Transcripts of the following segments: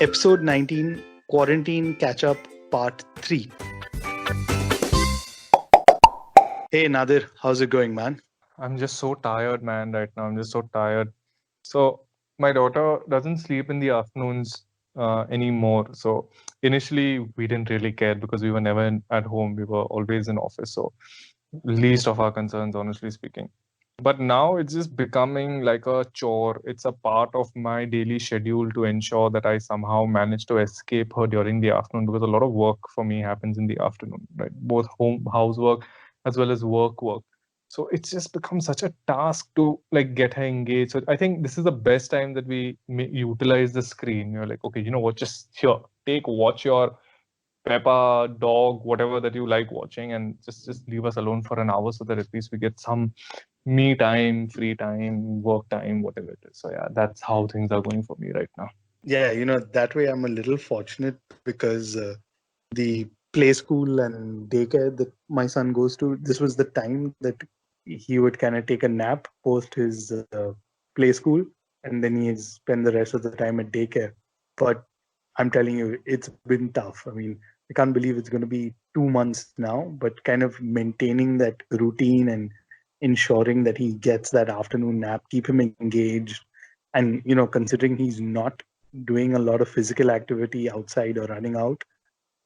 Episode 19, Quarantine Catch Up Part 3. Hey Nadir, how's it going, man? I'm just so tired, man, right now. I'm just so tired. So, my daughter doesn't sleep in the afternoons anymore. So, initially, we didn't really care because we were never at home. We were always in office. So, least of our concerns, honestly speaking. But now it's just becoming like a chore. It's a part of my daily schedule to ensure that I somehow manage to escape her during the afternoon because a lot of work for me happens in the afternoon, right? Both home housework as well as work. So it's just become such a task to like get her engaged. So I think this is the best time that we utilize the screen. You're like, okay, you know what? Just here, watch your Peppa, dog, whatever that you like watching, and just leave us alone for an hour so that at least we get some me time, free time, work time, whatever it is. So yeah, that's how things are going for me right now. Yeah, that way I'm a little fortunate because the play school and daycare that my son goes to, this was the time that he would kind of take a nap post his play school, and then he'd spend the rest of the time at daycare. But I'm telling you, it's been tough. I mean, I can't believe it's going to be 2 months now, but kind of maintaining that routine and ensuring that he gets that afternoon nap, keep him engaged. And, considering he's not doing a lot of physical activity outside or running out,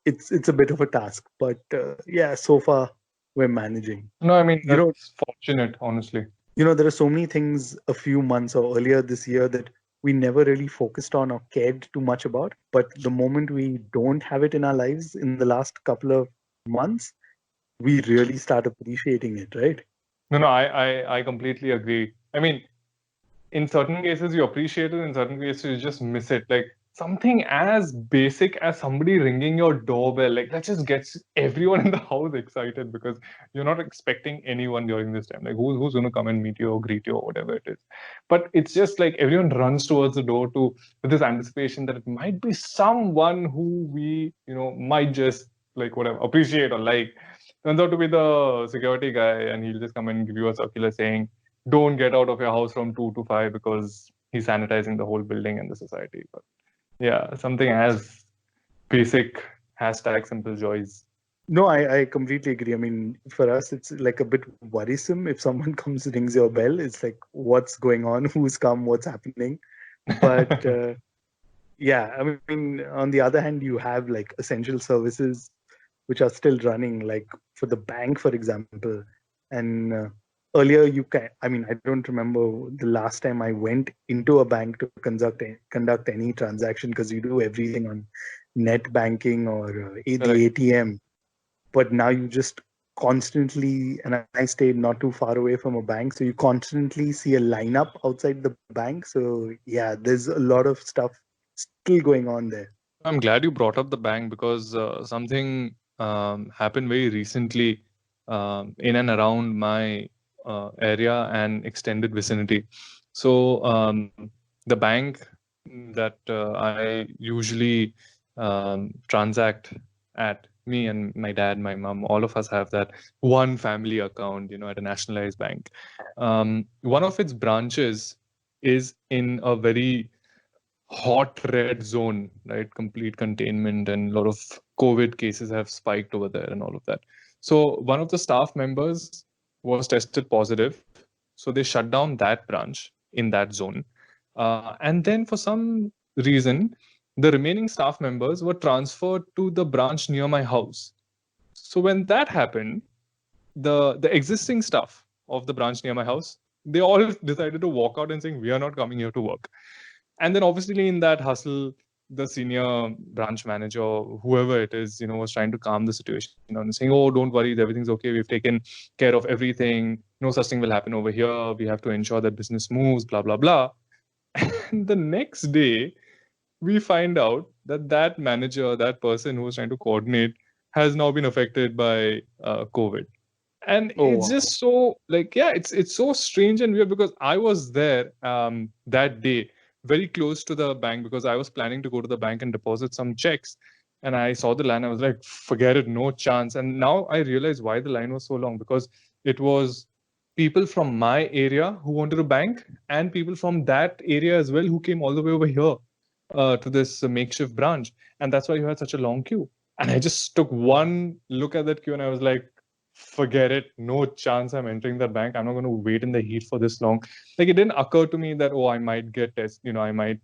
it's a bit of a task. But yeah, so far we're managing. No, I mean, You know, that's fortunate, honestly. there are so many things a few months or earlier this year that we never really focused on or cared too much about. But the moment we don't have it in our lives in the last couple of months, we really start appreciating it, right? No, I completely agree. I mean, in certain cases you appreciate it, in certain cases you just miss it. Like something as basic as somebody ringing your doorbell, like that just gets everyone in the house excited because you're not expecting anyone during this time. Like who's going to come and meet you or greet you or whatever it is. But it's just like everyone runs towards the door to with this anticipation that it might be someone who we might just like whatever appreciate or like. Turns out to be the security guy, and he'll just come and give you a circular saying, don't get out of your house from 2 to 5 because he's sanitizing the whole building and the society. But yeah, something as basic hashtag simple joys. No, I completely agree. I mean, for us, it's like a bit worrisome if someone comes rings your bell. It's like, what's going on? Who's come? What's happening? But yeah, I mean, on the other hand, you have like essential services which are still running, like for the bank, for example. And earlier, I mean, I don't remember the last time I went into a bank to conduct any transaction because you do everything on net banking or the ATM. But now you just constantly, and I stayed not too far away from a bank, so you constantly see a lineup outside the bank. So yeah, there's a lot of stuff still going on there. I'm glad you brought up the bank because something happened very recently in and around my area and extended vicinity. So the bank that I usually transact at, me and my dad, my mom, all of us have that one family account, at a nationalized bank. One of its branches is in a very hot red zone, right? Complete containment, and a lot of COVID cases have spiked over there and all of that. So one of the staff members was tested positive. So they shut down that branch in that zone. And then for some reason, the remaining staff members were transferred to the branch near my house. So when that happened, the existing staff of the branch near my house, they all decided to walk out and saying, we are not coming here to work. And then obviously in that hustle, the senior branch manager, whoever it is, was trying to calm the situation and saying, oh, don't worry, everything's okay. We've taken care of everything. No such thing will happen over here. We have to ensure that business moves, blah, blah, blah. And the next day, we find out that that manager, that person who was trying to coordinate, has now been affected by COVID. And it's just so like, yeah, it's so strange and weird because I was there that day very close to the bank because I was planning to go to the bank and deposit some checks. And I saw the line. I was like, forget it, no chance. And now I realize why the line was so long, because it was people from my area who wanted to bank and people from that area as well who came all the way over here. to this makeshift branch, and that's why you had such a long queue. And I just took one look at that queue and I was like, forget it, no chance I'm entering the bank. I'm not going to wait in the heat for this long. Like, it didn't occur to me that, oh, I might get test, I might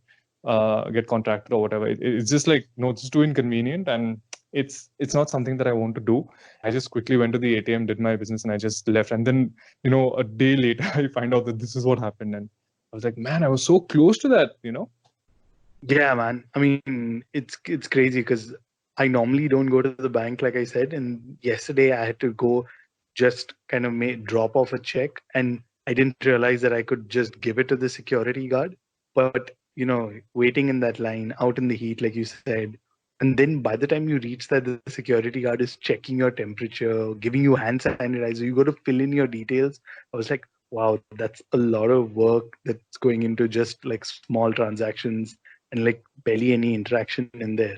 get contracted or whatever. It's just like, no, it's too inconvenient, and it's not something that I want to do. I just quickly went to the ATM, did my business, and I just left. And then, a day later, I find out that this is what happened, and I was like, man, I was so close to that. Yeah, man. I mean, it's crazy because I normally don't go to the bank, like I said, and yesterday I had to go just kind of drop off a check, and I didn't realize that I could just give it to the security guard. But waiting in that line, out in the heat, like you said, and then by the time you reach that, the security guard is checking your temperature, giving you hand sanitizer. You got to fill in your details. I was like, wow, that's a lot of work that's going into just like small transactions and like barely any interaction in there.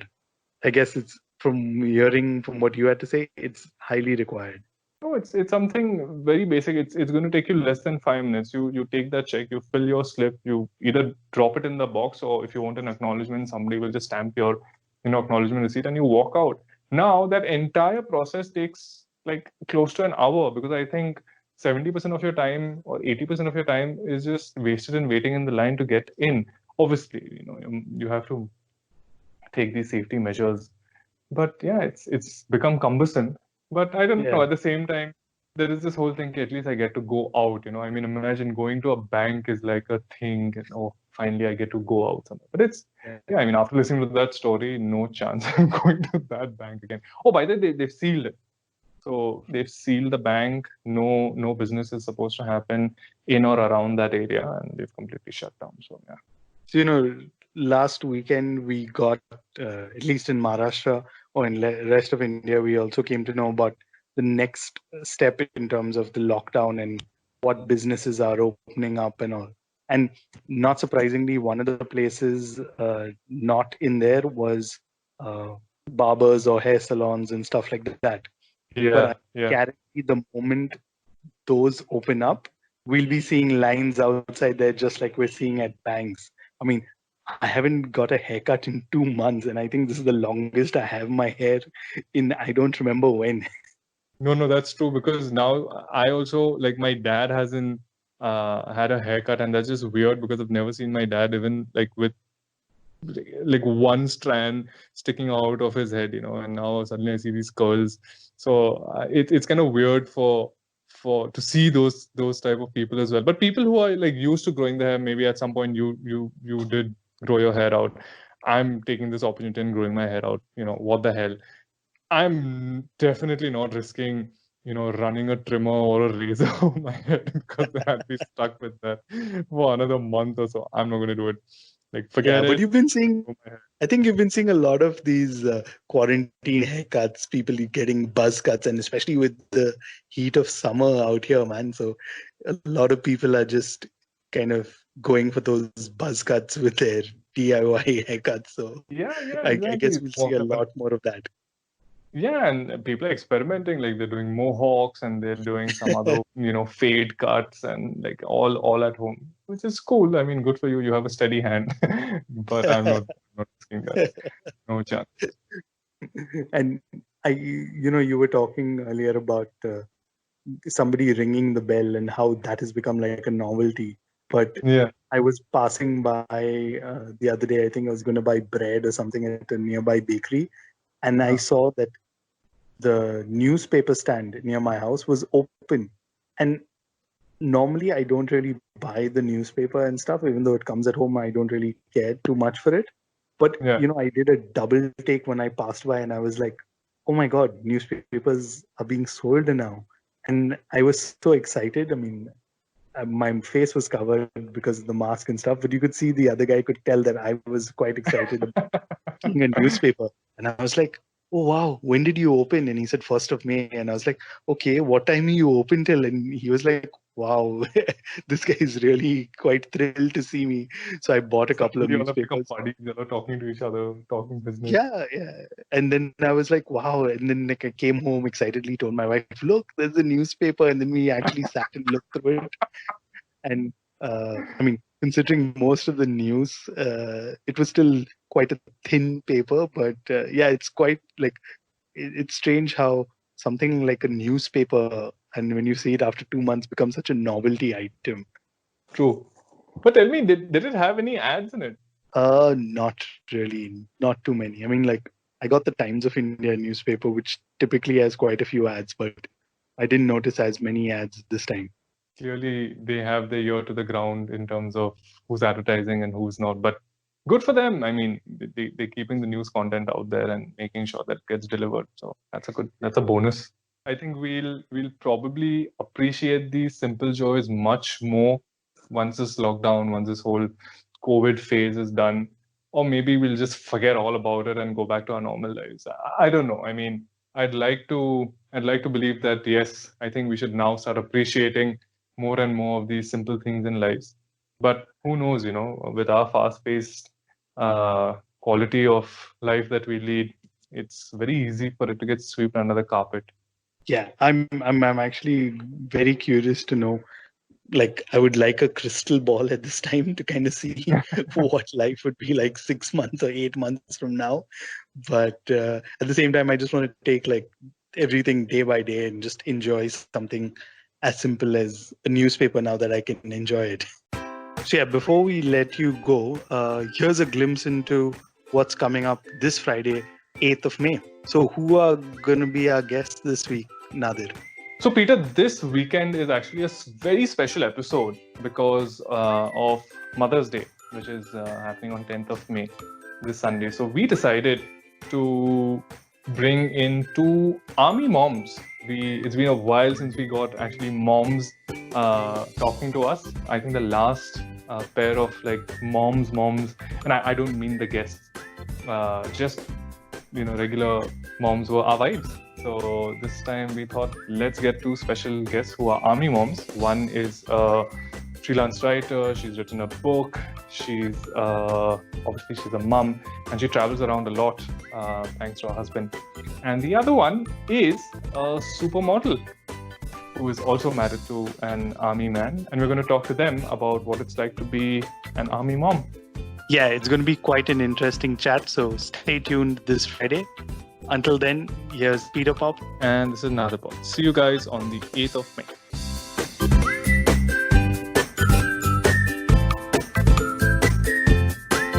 I guess it's from hearing from what you had to say, it's highly required. No, it's something very basic. It's going to take you less than 5 minutes. You take that check, you fill your slip, you either drop it in the box, or if you want an acknowledgement, somebody will just stamp your acknowledgement receipt, and you walk out. Now that entire process takes like close to an hour, because I think 70% of your time or 80% of your time is just wasted in waiting in the line to get in. Obviously, you have to take these safety measures, but yeah, it's become cumbersome. But I don't know, at the same time, there is this whole thing, at least I get to go out. I mean, imagine going to a bank is like a thing, and oh, finally I get to go out somewhere. But yeah, I mean, after listening to that story, no chance I'm going to that bank again. Oh, by the way, they've sealed it. So they've sealed the bank. No business is supposed to happen in or around that area, and they've completely shut down. So yeah. So, last weekend we got, at least in Maharashtra or in the rest of India, we also came to know about the next step in terms of the lockdown and what businesses are opening up and all. And not surprisingly, one of the places not in there was barbers or hair salons and stuff like that. But I guarantee the moment those open up, we'll be seeing lines outside there just like we're seeing at banks. I mean, I haven't got a haircut in 2 months, and I think this is the longest I have my hair in. I don't remember when. No, that's true, because now I also, like, my dad hasn't had a haircut, and that's just weird because I've never seen my dad even like with like one strand sticking out of his head, and now suddenly I see these curls. So it's kind of weird for to see those type of people as well. But people who are like used to growing their hair, maybe at some point you did grow your hair out. I'm taking this opportunity and growing my hair out. What the hell? I'm definitely not risking, running a trimmer or a razor on my head, because I'd be stuck with that for another month or so. I'm not going to do it. Like, forget it. But you've been seeing, I think you've been seeing a lot of these quarantine haircuts, people getting buzz cuts, and especially with the heat of summer out here, man. So a lot of people are just kind of going for those buzz cuts with their DIY haircuts. So yeah, I exactly. guess we'll see a lot more of that. Yeah, and people are experimenting, like they're doing mohawks and they're doing some other, fade cuts, and like all at home, which is cool. I mean, good for you. You have a steady hand, but I'm not risking that. No chance. And you were talking earlier about somebody ringing the bell and how that has become like a novelty. But yeah, I was passing by the other day. I think I was going to buy bread or something at a nearby bakery, and I saw that the newspaper stand near my house was open. And normally I don't really buy the newspaper and stuff, even though it comes at home. I don't really care too much for it. But I did a double take when I passed by, and I was like, oh my god, newspapers are being sold now. And I was so excited. I mean, my face was covered because of the mask and stuff, but you could see the other guy could tell that I was quite excited about seeing a newspaper. And I was like, oh wow, when did you open? And he said 1st of May. And I was like, okay, what time are you open till? And he was like, wow, this guy is really quite thrilled to see me. So I bought a couple of newspapers. Buddies, talking to each other, talking business. Yeah. And then I was like, wow. And then like I came home excitedly, told my wife, look, there's a newspaper. And then we actually sat and looked through it. And I mean, considering most of the news, it was still quite a thin paper, but yeah, it's quite like it's strange how something like a newspaper, and when you see it after 2 months, becomes such a novelty item. True. But tell me, did it have any ads in it? Not really, not too many. I mean, like I got the Times of India newspaper, which typically has quite a few ads, but I didn't notice as many ads this time. Clearly, they have their ear to the ground in terms of who's advertising and who's not. But good for them. I mean, they're keeping the news content out there and making sure that it gets delivered. So that's a bonus. I think we'll probably appreciate these simple joys much more once this lockdown, once this whole COVID phase is done, or maybe we'll just forget all about it and go back to our normal lives. I don't know. I mean, I'd like to believe that yes, I think we should now start appreciating more and more of these simple things in lives. But who knows, with our fast-paced quality of life that we lead, it's very easy for it to get swept under the carpet. Yeah, I'm actually very curious to know. Like, I would like a crystal ball at this time to kind of see what life would be like 6 months or 8 months from now. But at the same time, I just want to take like everything day by day and just enjoy something as simple as a newspaper now that I can enjoy it. So yeah, before we let you go, here's a glimpse into what's coming up this Friday, 8th of May. So who are going to be our guests this week, Nadir? So Peter, this weekend is actually a very special episode because of Mother's Day, which is happening on 10th of May, this Sunday. So we decided to bring in two army moms. It's been a while since we got actually moms talking to us. I think the last pair of like moms, and I don't mean the guests, just regular moms were our wives. So this time we thought, let's get two special guests who are army moms. One is a freelance writer. She's written a book. She's obviously she's a mum and she travels around a lot thanks to her husband. And the other one is a supermodel who is also married to an army man. And we're going to talk to them about what it's like to be an army mom. Yeah, it's going to be quite an interesting chat. So stay tuned this Friday. Until then, here's Peter Pop. And this is Nadir Pop. See you guys on the 8th of May.